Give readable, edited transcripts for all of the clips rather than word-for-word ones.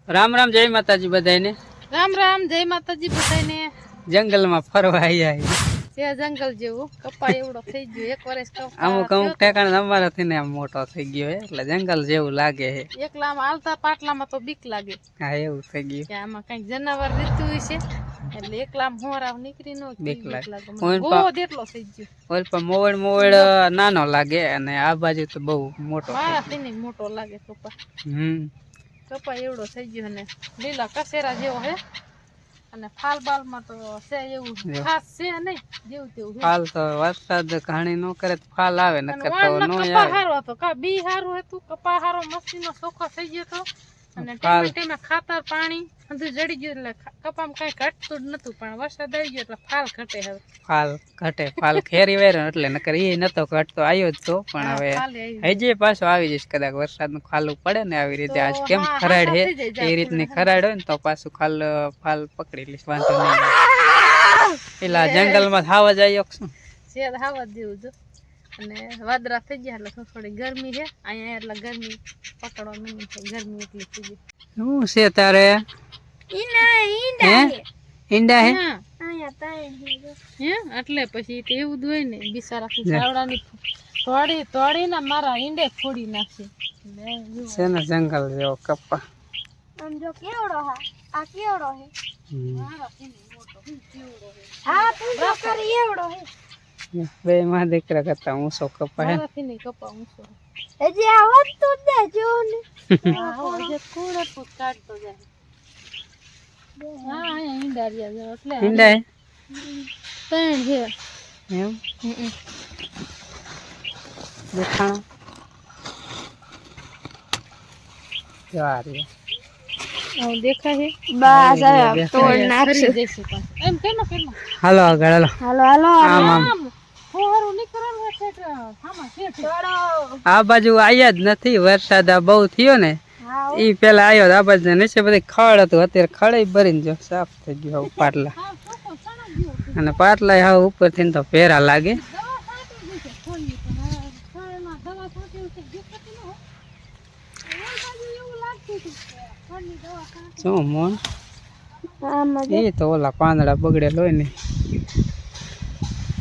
राम राम जय माताजी बधाईने। राम राम जय माताजी बधाईने। जंगल में फरवा आया છે જંગલ જેવું કપા એવડો થઈ ગયો એક વર્ષ કપા અમુક અમુક ઠેકાણે અમારાથી ને આમ મોટો થઈ ગયો હે એટલે જંગલ જેવું લાગે હે એકલામાં હાલતા પાટલામાં તો બીક લાગે હા એવું થઈ ગયું કે આમાં કઈક જનાવર રહેતું હશે એટલે એકલામાં હોરાવ નીકળી નો બીક લાગે લાગે બહુ દેટલો થઈ ગયો ઓલ પર મોવડ નાનો લાગે અને આ બાજુ તો બહુ મોટો મારાથી નહીં મોટો લાગે કપા કપા એવડો થઈ ગયો ને લીલા કસેરા જેવો હે અને ફાલ બાલ માં તો છે એવું ખાસ છે નહીં જેવું તેવું ફાલ તો વરસાદ ઘણી નો કરે ફાલ આવે નકર તો નો આવે કપા હારો હતો કા બી હારું હતું કપા હારો મસ્તીનો ચોખ્ખો થઈ ગયો તો અને ટાઈમે ટાઈમે ખાતર પાણી બધું જડી ગયું એટલે કપામાં કઈ ઘટતું જ નતું પણ વરસાદ આવી ગયો એટલે ફાલ ઘટે હવે ફાલ ઘટે ફાલ ખેરી વેરો એટલે નકર એ નતો ઘટતો આવ્યો જ તો પણ હવે હજી પાછો આવી જશે કદાચ વરસાદ નું ખાલું પડે ને આવી રીતે આજ કેમ ખરાડ હે એ રીતની ખરાડ હોય ને તો પાછું ફાલ પકડી લઈશ વાંધો નહીં પેલા જંગલ માં ખાવા જાય શું શેર ખાવા જેવું જો અને વાદરા થઈ ગયા એટલે થોડી ગરમી છે અહીંયા એટલે ગરમી પકડવા મીની છે ગરમી એટલી થઈ ગઈ શું છે તારે ઈંડા હે હે એટલે પછી તો એવું જ હોય ને બિચારા ચાવડાની તોડી ને મારા ઈંડે ફોડી નાખશે છે ને જંગલ જેવો કપ્પા આમ જો કેવડો હા આ કેવડો હે હા તું જો કરી એવડો હે બે માં દીકરા કરતા ઊંચો કપ્પા હે મારાથી નહીં કપા ઊંચો હજી આ વધતું જ જો ને હા જે થોડો તો કાઢતો જાય હા અહીંયા ઈંડા રહ્યા એટલે ઈંડા હે ત્રણ છે એમ દેખાણ યારી આવ દેખાય છે બસ હવે તોડ નાખશે જઈશું પાછું એમ કેમ હાલો આગળ હાલો હાલો હાલો આમ આમ ફોરું નીકળવાનું છે કે આમાં છે તોડો આ બાજુ આયા જ નથી વરસાદ આ બહુ થયો ને ઈ પેલા આવ્યો આ બાજુ નીચે બધી ખડ હતું અત્યારે ખડે ભરીને જો સાફ થઈ ગયો પાટલા અને પાટલા હાવ ઉપર થી તો પેરા લાગે શું મોન એ તો ઓલા પાંદડા બગડેલ હોય ને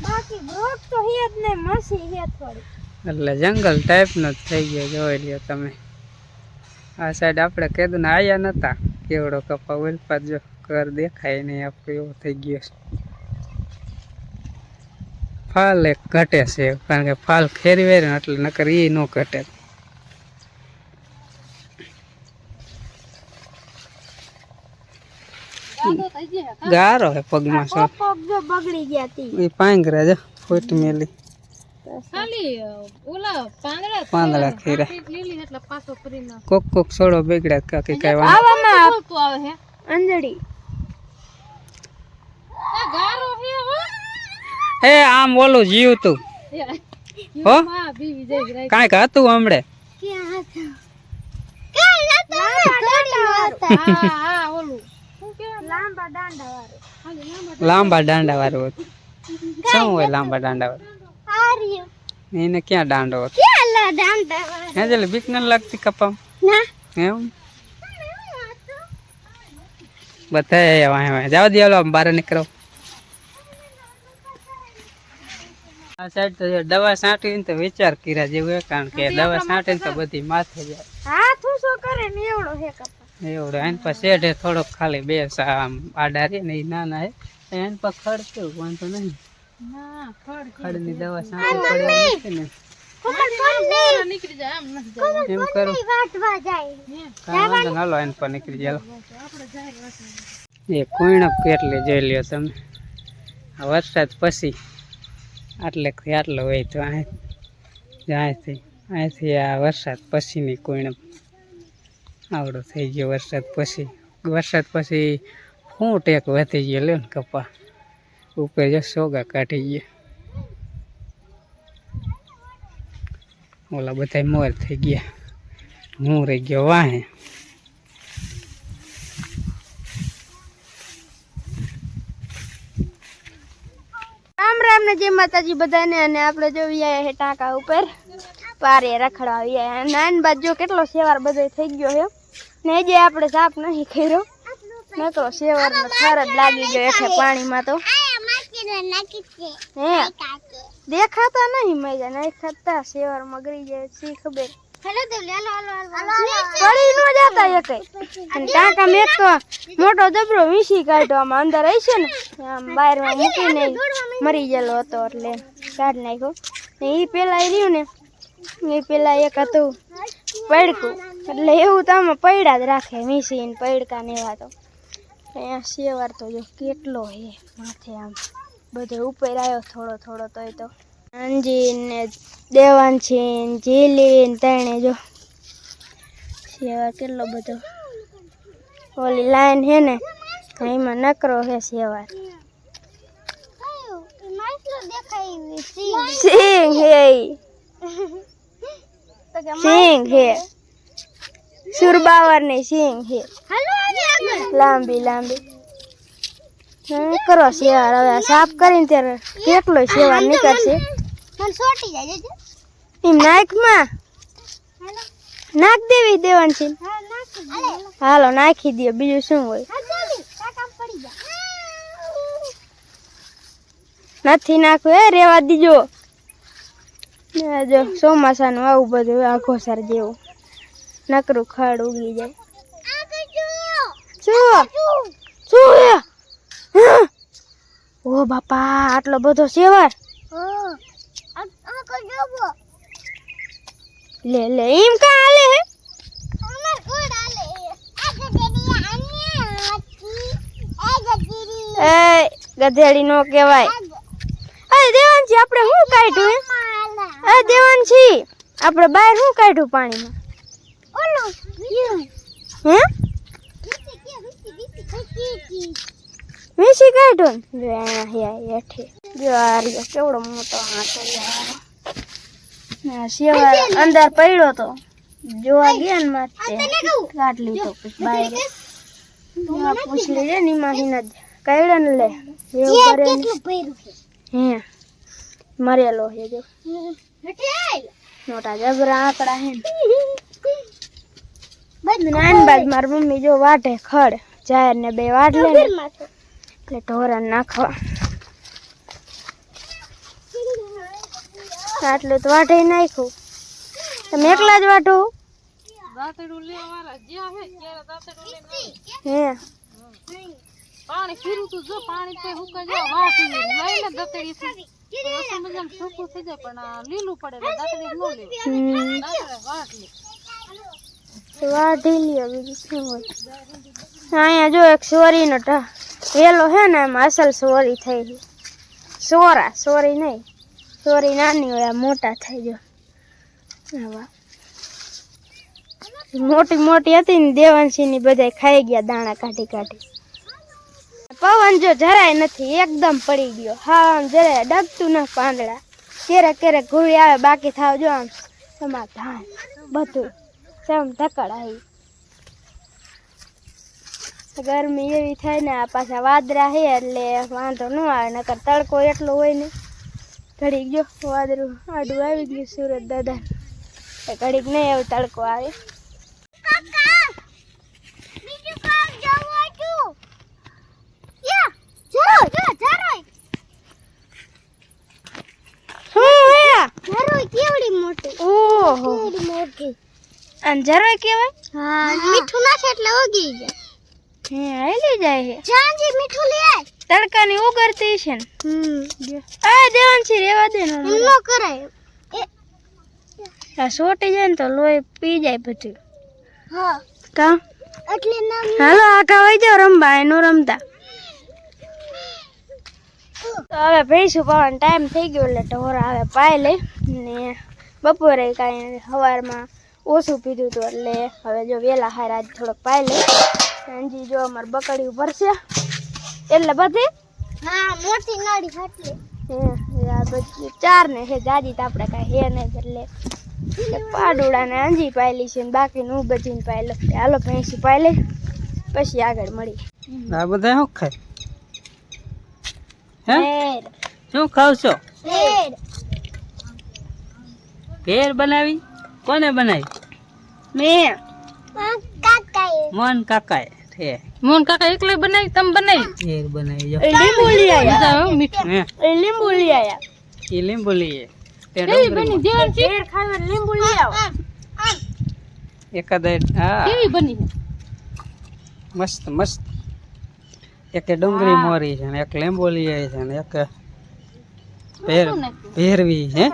બાકી બ્રોક તો હે જ ને મસી હે થોડી એટલે જંગલ ટાઈપ નો થઈ ગયો જોઈ લ્યો તમે આ સાઈડ આપણે કીધું ને આયા નતા કેવડો કપા ઓલપા જો ઘર દેખાય નહીં આપણે એવો થઈ ગયો છે ફાલ એક ઘટે છે કારણ કે ફાલ ખેરી વેરે એટલે નકર એ ન ઘટે ગારો હે પગમાં સો પગ જો બગડી ગયા તી એ પાંગરા જો ફૂટ મેલી ખાલી ઓલા પાંદડા ખીરા લીલી એટલે પાછો ફરી ના કોક કોક છોડો બગડ્યા કાકી કઈ વાત આવામાં બોલતું આવે હે અંજડી આ ગારો હે હો એ આમ ઓલું જીવ તું હો માં બીવી જાય રાઈ કાંઈક હતું હમણે ક્યાં હતા કઈ નતો હા હા ઓલું શું કેવા લાંબા દાંડા વાળો ખાલી લાંબા દાંડા વાળું હતું શું હોય લાંબા દાંડા વાળું હાર્યો એને ક્યાં દાંડો હતો ક્યાં લા દાંડા વાળો હે જલે બીક ન લાગતી કપામ ના એમ બતાય વાહ જાવ દિયાલો બહાર નીકળો આ સાઈડ તો દવા છાંટીને તો વિચાર કર્યા જેવું કારણ કે દવા છાંટીને તો બધી માથે જાય હાથ ઊંચો કરે ને એવડો હે કપા એવડો એન પર શેઢે થોડોક ખાલી બે આમ આડા રે ને એ નાના હે એન પર ખડ કેવું વાંધો નહીં ના ખડ ખડની દવા છાંટી પડે ને કોમલ નીકળી જાય આમ નથી જાય એમ કરો વાટવા જાય કાંઈ વાંધો ના લો એન પર નીકળી જાય આપણે જાય વાસણ એ કુણપ કેટલી જોઈ લ્યો તમે આ વરસાદ પછી આટલેથી આટલો હોય તો અહીંથી આ વરસાદ પછીની કુણપ આવડો થઈ ગયો વરસાદ પછી ફૂટ એક વધી ગયો લ્યો ને કપા ઉપર જો સોગા કાઢી ગયા ઓલા બધા મોર થઈ ગયા હું રહી ગયો વાહે રામ રામ ને જય માતાજી બધાને અને આપણે જોઈ આયા હે ટાંકા ઉપર પારે રખડાવી નાન બાદ જો કેટલો સેવાર બધો થઈ ગયો છે ને જે આપણે સાપ નહીં કર્યો નકરો શેવર નો થર જ લાગી ગયો એકે પાણીમાં તો હે દેખાતા નહીં મજા નહીં ખાતા શેવર મગરી જાય સી ખબર પડી નો જાતા એકે અને ટાંકા મેં તો મોટો જબરો વીસી કાઢ્યો આમાં અંદર આવી છે ને આમ બહારમાં મૂકીને મરી ગયેલો હતો એટલે કાઢી નાખ્યો ને એ પેલા રહ્યું ને એ પેલા એક હતું પડકું એટલે એવું તો આમાં પડ્યા જ રાખે વીસી ને પડકા ને એવા તો અહીંયા શેવાર તો જો કેટલો હે માથે આમ બધે ઉપર આવ્યો થોડો થોડો તોય તો અંજી ને દેવાંશી ને જીલી ને તણે જો શેવાર કેટલો બધો ઓલી લાઈન હે ને એમાં નકરો હે શેવાર સિંગ હે સિંગ હે સુરબાવર ની સિંગ હે લાંબી લાંબી કરો શેવાર હવે સાફ કરીને ત્યારે કેટલો શેવાર નીકળશે એમ નાકમાં નાખ દેવી દેવાંશી હાલો નાખી દે બીજું શું હોય નથી નાખવું એ રેવા દીજો જો ચોમાસાનું આવું બધું આઘોસર જેવું નકરું ખડ ઉગી જાય શું ઓ બાપા આટલો બધો શેવાર લે લે એમ કા હાલે હે એ ગધેડી નો કહેવાય અરે દેવાંશી આપણે શું કાઢ્યું હે દેવાંશી આપણે બહાર શું કાઢ્યું પાણીમાં હે વીસી કાઢ્યું ને જો અહીંયા હેઠે જો આ રહ્યો કેવડો મોટો હાથો શેવાર અંદર પડ્યો તો જોવા ગયા ને માથે કાઢ લીધો પછી બહાર પૂછડી રે નીમાંથી ન કાઢ્યો ને લે એવું કરે હે મરેલો હે જો મોટા જબરા આંકડા હે નાની બાજ મારી મમ્મી જો વાટે ખડ જાહેર ને બે વાટ લે ને એટલે ઢોરા નાખવા આટલું તો વાટે નાખ્યું તમે એકલા જ વાટો દાંતડું લેવા વાળા જ્યાં હે ત્યારે દાંતડું લઈને હે પાણી ફીરું તું જો પાણી તે હુકા જો વાટી લઈને દાંતડી થી તો મજામ સૂકું થઈ જાય પણ લીલું પડે એટલે દાંતડી નો લેવું દાંતડે વાટ લે વાટી લ્યો બીજું શું હોય અહીંયા જો એક સોરીનો વેલો હે ને એમાં અસલ સોરી થઈ ગઈ સોરા સોરી નહીં સોરી નાની હોય આ મોટા થઈ ગયો મોટી મોટી હતી ને દેવાંશી ની બધા ખાઈ ગયા દાણા કાઢી કાઢી પવન જો જરાય નથી એકદમ પડી ગયો હા આમ જરાય ડગતું ના પાંદડા ક્યારેક ક્યારેક ઘોડી આવે બાકી થાવ જો આમ એમાં ધાન બધું સેમ ધકડ આવી ગરમી એવી થાય ને આ પાછા વાદરા હે એટલે વાંધો ન આવે નકર તડકો એટલો હોય ને ઘડીક જો વાદરું આડું આવી ગયું સુરત દાદા ઘડીક નહીં એવું તડકો આવે અંજારો કેવાય હા મીઠું નાખે એટલે ઉગી જાય હે આલી જાય હે જાંજી મીઠું લે તડકાની ઉગરતી છે ને આ દેવાંશી રેવા દે ને નો કરાય આ સોટી જાય ને તો લોહી પી જાય બધું હા કા એટલે નામ હાલો આખા વઈ જાવ રમવા એનો રમતા તો હવે ભેંસું પાવાનો ટાઈમ થઈ ગયો એટલે ઢોરા હવે પાઈ લે ને બપોરે કાંઈ સવારમાં ઓછું પીધું હતું એટલે હવે જો વેલા હાર આજ થોડોક પાઈ લે અંજી જો અમારે બકડી ભરશે એટલે બધી હા મોટી નાડી ફાટલી હે આ બધી ચાર ને છે જાજી તો આપણે કાંઈ હે નહીં એટલે પાડુડા ને અંજી પાયલી છે ને બાકીનું હું બધીને પાઈ લો હાલો ભેંસી પાઈ લે પછી આગળ મળી આ બધા શું ખાય હે શું ખાવ છો ભેળ બનાવી કોને બનાવી મેં કાકા મોહન કાકા છે મોહન કાકા એકલા બનાવી તમે બનાવી ખીર બનાવી જો લીંબુ લઈ આયા મજા આવે હો મીઠું હે લીંબુ લઈ આયા ઈ લીંબુ લઈએ તે કેવી ડુંગળી બની જેવણ છે ખીર ખાવે લીંબુ લઈ આવો એકાદ હા કેવી બની છે મસ્ત મસ્ત એક ડુંગળી મોરી છે ને એક લીંબુ લઈએ છે ને એક ભેરવી હે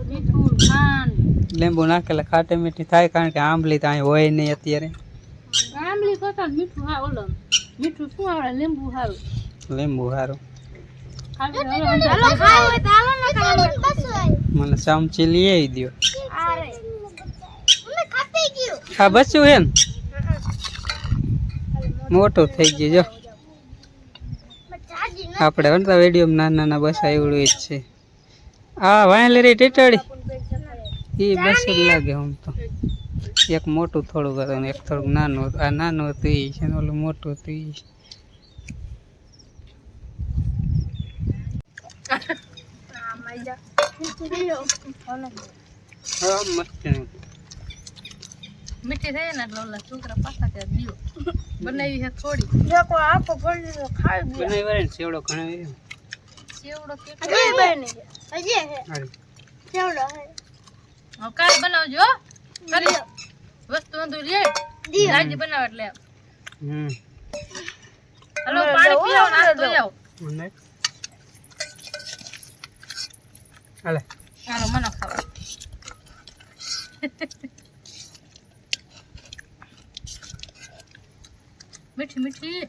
મીઠું ખાંડ લીંબુ નાખેલા ખાટી મીઠી થાય કારણ કે આંબલી તો અહીં હોય નહીં અત્યારે આંબલી કરતા મીઠું હા ઓલો મીઠું શું આવડે લીંબુ સારું લીંબુ સારું ખાલી હાલો ખાવ હોય તો હાલો ને તમે મને ચમચી લઈ આવી દો અરે અમે ખાતી ગયું આ બચ્યું હે ને મોટું થઈ ગયું જો આપણે વણતા વિડીયો નાના નાના બસા એવડું જ છે આ વાયલેરી ટીટડી એ બસ જ લાગે આમ તો એક મોટું થોડુંક હતું ને એક થોડુંક નાનું હતું આ નાનું હતું એ છે ને ઓલું મોટું હતું એ હા મસ્ત મીઠી થઈ ને એટલે ઓલા છોકરા પાછા ત્યાં દીવો બનાવી છે થોડી દેખો આખો ભરી તો ખાઈ ગયો બનાવી વાળે ને સેવડો ઘણા સેવડો કે હજી બની હજી હે હારી કેવડો હે હવે કાલ બનાવજો હો. કરી વસ્તુ બધું લે રાજી બનાવ એટલે હલો પાણી પીઓ નાસ્તો જાવ મને હાલે હાલો મને ખાવા મીઠી મીઠી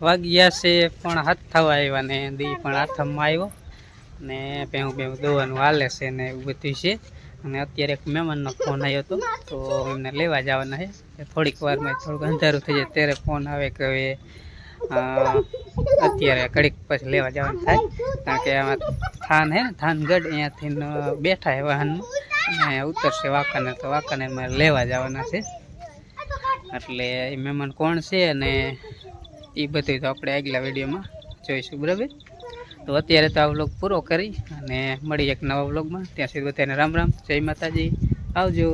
વાગ્યા છે પણ હાથ થવા આવ્યા ને દી પણ હાથમાં આવ્યો ને ભેહું ભેહું દોવાનું હાલે છે ને એવું બધું છે અને અત્યારે એક મહેમાનનો ફોન આવ્યો હતો તો એમને લેવા જવાના છે થોડીક વારમાં થોડુંક અંધારું થઈ જાય ત્યારે ફોન આવે કે હવે અત્યારે ઘડીક પછી લેવા જવાનું થાય કારણ કે આમાં થાન હે ને થાનગઢ અહીંયાથી બેઠા હે વાહનમાં અને ઉતરશે વાંકાનેર તો વાંકાનેરમાં લેવા જવાના છે એટલે એ મહેમાન કોણ છે અને એ બધું તો આપણે આગલા વિડીયોમાં જોઈશું બરાબર તો અત્યારે તો આ વ્લોગ પૂરો કરી અને મળી એક નવા વ્લોગમાં ત્યાં સુધી બધાને રામ રામ જય માતાજી આવજો.